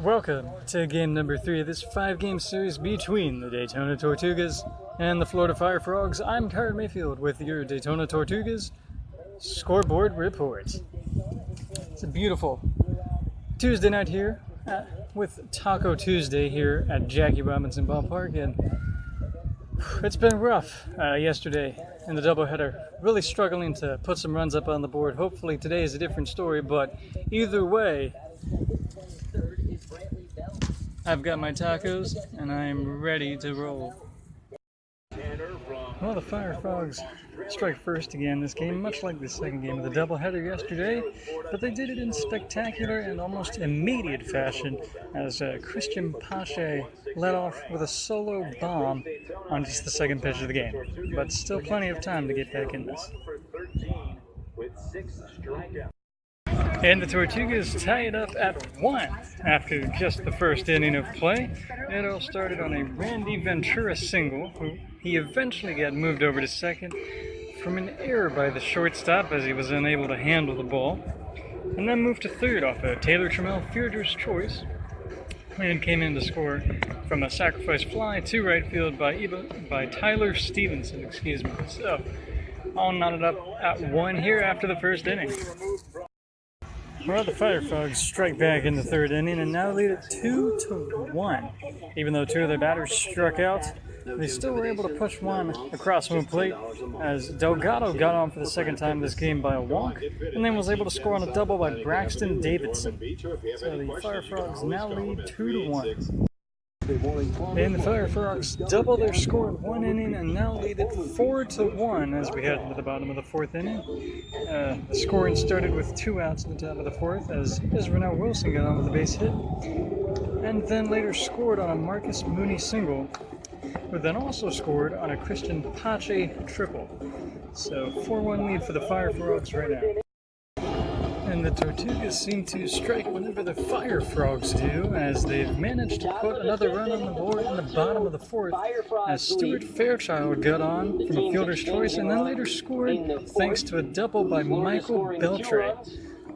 Welcome to game number 3 of this 5-game series between the Daytona Tortugas and the Florida Fire Frogs. I'm Tyler Mayfield with your Daytona Tortugas Scoreboard Report. It's a beautiful Tuesday night here with Taco Tuesday here at Jackie Robinson Ballpark, and it's been rough yesterday in the doubleheader. Really struggling to put some runs up on the board. Hopefully today is a different story, but either way, I've got my tacos and I'm ready to roll. Well, the Fire Frogs strike first again this game, much like the second game of the doubleheader yesterday, but they did it in spectacular and almost immediate fashion as Christian Pache led off with a solo bomb on just the second pitch of the game. But still plenty of time to get back in this. And the Tortugas tie it up at 1 after just the first inning of play. It all started on a Randy Ventura single, who he eventually got moved over to second from an error by the shortstop as he was unable to handle the ball, and then moved to third off a Taylor Trammell fielder's choice, and came in to score from a sacrifice fly to right field by Tyler Stevenson. So, all knotted up at 1 here after the first inning. Well, the Fire Frogs strike back in the third inning and now lead it 2-1. Even though 2 of their batters struck out, they still were able to push one across home plate as Delgado got on for the second time this game by a walk, and then was able to score on a double by Braxton Davidson. So the Fire Frogs now lead 2-1. And the Fire Frogs double their score in 1 inning and now lead it 4-1 as we head into the bottom of the 4th inning. The scoring started with 2 outs in the top of the 4th as Renell Wilson got on with a base hit, and then later scored on a Marcus Mooney single, who then also scored on a Christian Pache triple. So 4-1 lead for the Fire Frogs right now. And the Tortugas seem to strike whenever the Fire Frogs do, as they've managed to put another run on the board in the bottom of the 4th, as Stuart Fairchild got on from a fielder's choice and then later scored thanks to a double by Michael Beltre.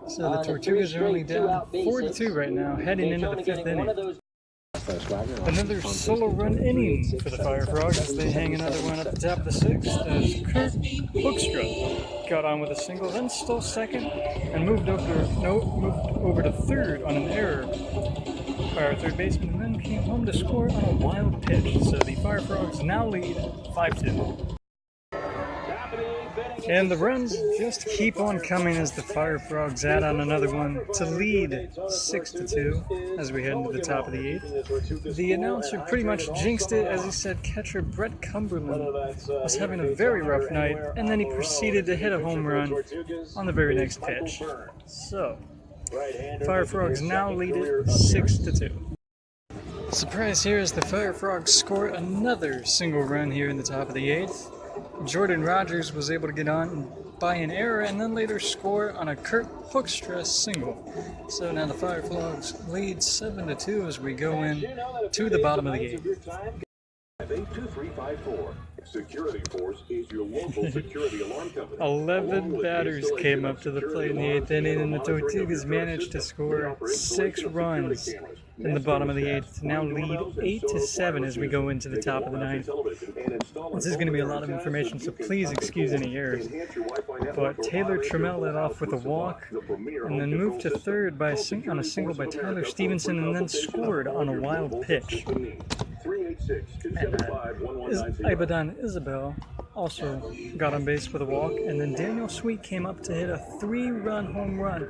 So the Tortugas are only down 4-2 right now, heading into the 5th inning. Another solo run inning for the Fire Frogs as they hang another one at the top of the 6th as Kurt Hoekstra got on with a single, then stole second and moved over to third on an error by our third baseman, and then came home to score on a wild pitch. So the Fire Frogs now lead 5-2. And the runs just keep on coming as the Fire Frogs add on another one to lead 6-2 as we head into the top of the 8th. The announcer pretty much jinxed it as he said catcher Brett Cumberland was having a very rough night, and then he proceeded to hit a home run on the very next pitch. So, Fire Frogs now lead it 6-2. Surprise here as the Fire Frogs score another single run here in the top of the 8th. Jordan Rogers was able to get on by an error and then later score on a Kurt Hoekstra single. So now the Fire Frogs lead 7-2 as we go in to the bottom of the game. 82354. Security Force is your local security alarm company. 11 batters came up to the plate in the 8th inning, and the Tortugas managed to score 6 runs in the bottom of the 8th to now lead 8-7 as we go into the top of the 9th. This is going to be a lot of information, so please excuse any errors. But Taylor Trammell led off with a walk and then moved to third on a single by Tyler Stevenson, and then scored on a wild pitch. And Ibadan Isabel also got on base with a walk, and then Daniel Sweet came up to hit a 3-run home run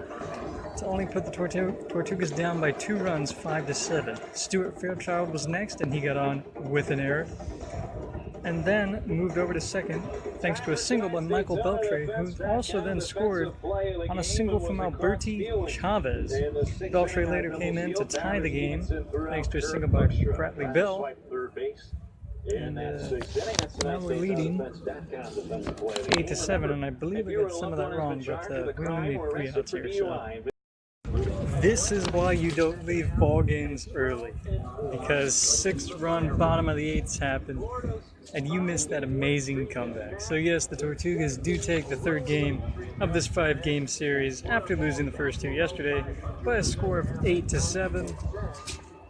to only put the Tortugas down by 2 runs, 5-7. Stuart Fairchild was next, and he got on with an error, and then moved over to second thanks to a single by Michael Beltre, who also then scored on a single from Alberti Chavez. Beltre later came in to tie the game thanks to a single by Bradley Bell. And now we're leading 8-7, and I believe I got some of that wrong, but we only need 3 outs here. So This is why you don't leave ball games early, because 6-run bottom of the eighths happened, and you missed that amazing comeback. So yes, the Tortugas do take the third game of this 5-game series after losing the first 2 yesterday by a score of 8-7.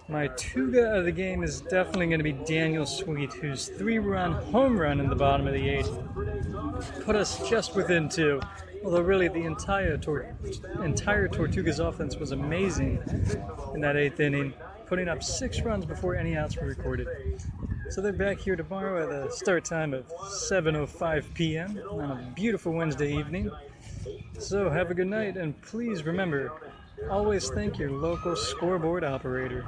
My Tuga of the game is definitely going to be Daniel Sweet, whose 3-run home run in the bottom of the 8th put us just within 2. Although really the entire Tortugas offense was amazing in that 8th inning, putting up 6 runs before any outs were recorded. So they're back here tomorrow at a start time of 7:05 p.m. on a beautiful Wednesday evening. So have a good night, and please remember, always thank your local scoreboard operator.